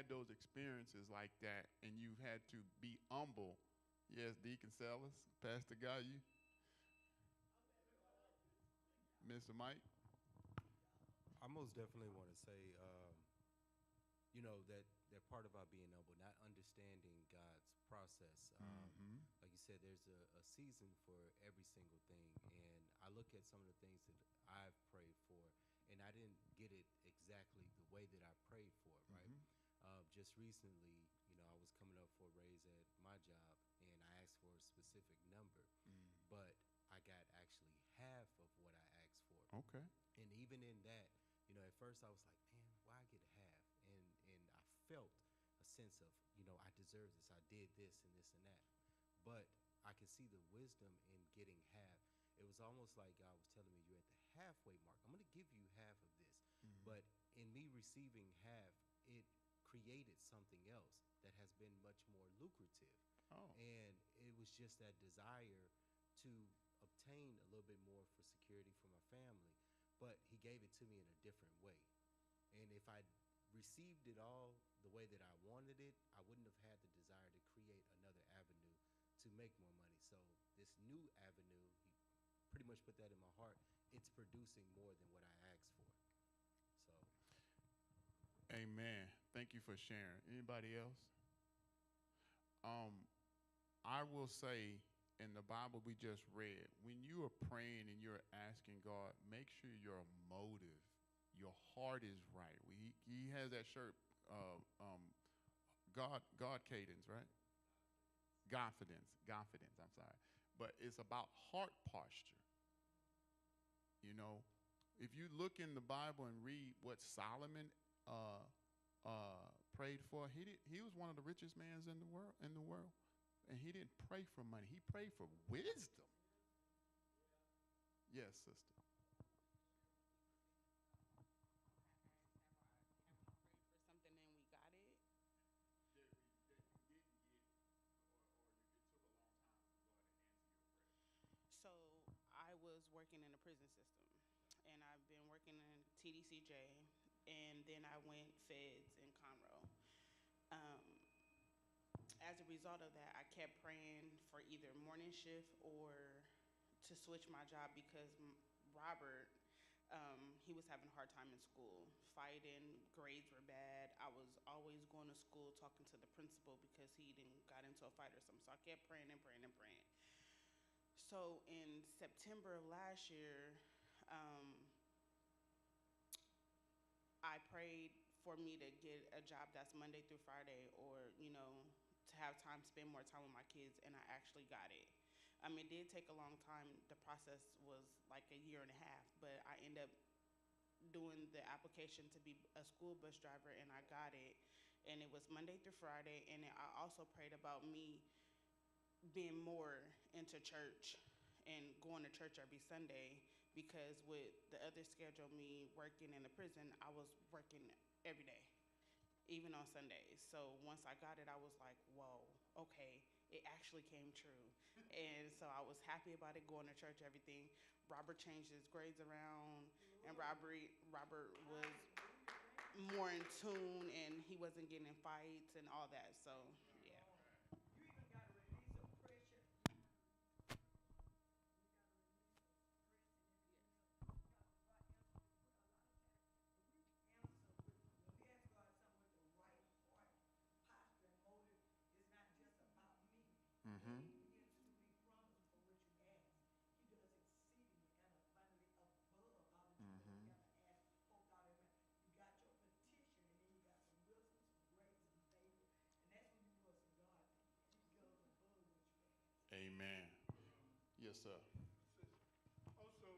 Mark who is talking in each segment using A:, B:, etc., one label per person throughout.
A: had those experiences like that and you've had to be humble. Yes, Deacon Sellers, Pastor Guy, you, Mr. Mike.
B: I most definitely want to say, that part about being humble, not understanding God's process. Like you said, there's a season for every single thing, and I look at some of the things that I've prayed for, and I didn't get it exactly the way that I prayed for it. Right. Just recently, I was coming up for a raise at my job, and I asked for a specific number, but I got actually half of what I asked for.
A: Okay.
B: And even in that, at first I was like, man, why I get half? And I felt a sense of, I deserve this. I did this and this and that. But I could see the wisdom in getting half. It was almost like God was telling me, you're at the halfway mark. I'm going to give you half of this. But in me receiving half, it created something else that has been much more lucrative.
A: Oh.
B: And it was just that desire to obtain a little bit more for security for my family, but he gave it to me in a different way. And if I received it all the way that I wanted it, I wouldn't have had the desire to create another avenue to make more money. So this new avenue, he pretty much put that in my heart. It's producing more than what I asked for. So.
A: Amen. Thank you for sharing. Anybody else? I will say in the Bible we just read, when you are praying and you're asking God, make sure your motive, your heart is right. He has that shirt, God cadence, right? Confidence. I'm sorry, but it's about heart posture. If you look in the Bible and read what Solomon prayed for, he was one of the richest men in the world. And he didn't pray for money. He prayed for wisdom. Yes, sister.
C: Have we prayed for something and we got it?
A: That you didn't get, or it took a long time for God to answer your prayer.
C: So I was working in the prison system, and I've been working in TDCJ, and then I went feds in Conroe. As a result of that, I kept praying for either morning shift or to switch my job because Robert, he was having a hard time in school, fighting, grades were bad. I was always going to school talking to the principal because he didn't got into a fight or something. So I kept praying and praying and praying. So in September of last year, I prayed for me to get a job that's Monday through Friday, or, to have time, spend more time with my kids, and I actually got it. It did take a long time. The process was like a year and a half, but I ended up doing the application to be a school bus driver, and I got it. And it was Monday through Friday, and I also prayed about me being more into church and going to church every Sunday, because with the other schedule, me working in the prison, I was working every day, even on Sundays. So once I got it, I was like, whoa, okay, it actually came true. And so I was happy about it, going to church, everything. Robert changed his grades around, and Robert was more in tune, and he wasn't getting in fights and all that. So, yeah.
D: You even got to release some pressure. You got to release some stress and everything else. God answers with a lot of times. If we answer when we ask God something with the right heart, posture, and motive, it's not just about me. When He begins to be promised for what you ask, He does exceedingly and abundantly above all that you could ever ask, hope, thought, and meant. You got your petition, and then you got some wisdom, some grace, and favor, and that's when you know it's from God. He goes above what you ask.
A: Amen. Yes, sir.
E: Also,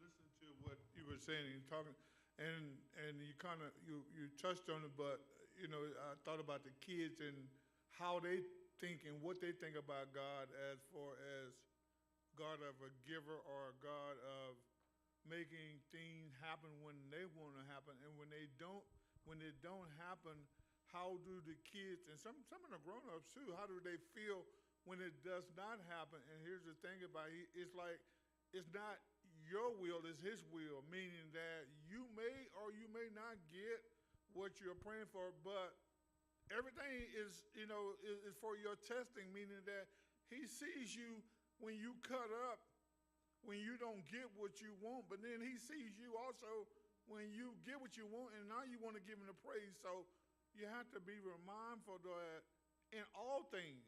E: listen to what you were saying and talking, and you kind of you touched on it, but I thought about the kids and how they think and what they think about God as far as God of a giver or a God of making things happen when they want to happen, and when they don't happen, how do the kids and some of the grown-ups too, how do they feel when it does not happen? And here's the thing about it, it's like it's not your will, it's His will, meaning that you may or you may not get what you're praying for, but everything is, is for your testing, meaning that he sees you when you cut up, when you don't get what you want, but then he sees you also when you get what you want, and now you want to give him the praise. So you have to be mindful that in all things,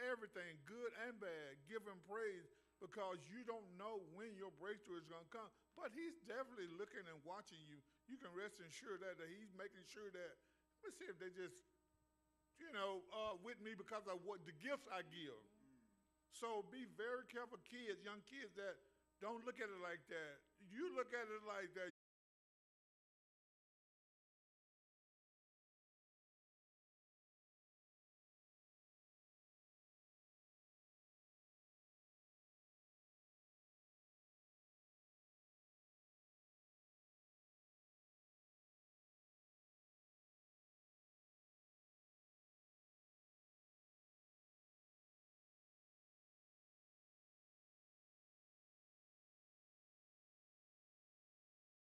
E: everything, good and bad, give him praise, because you don't know when your breakthrough is going to come. But he's definitely looking and watching you. You can rest assured that he's making sure that, let's see if they just, with me because of what the gifts I give. So be very careful, kids, young kids, that don't look at it like that. You look at it like that.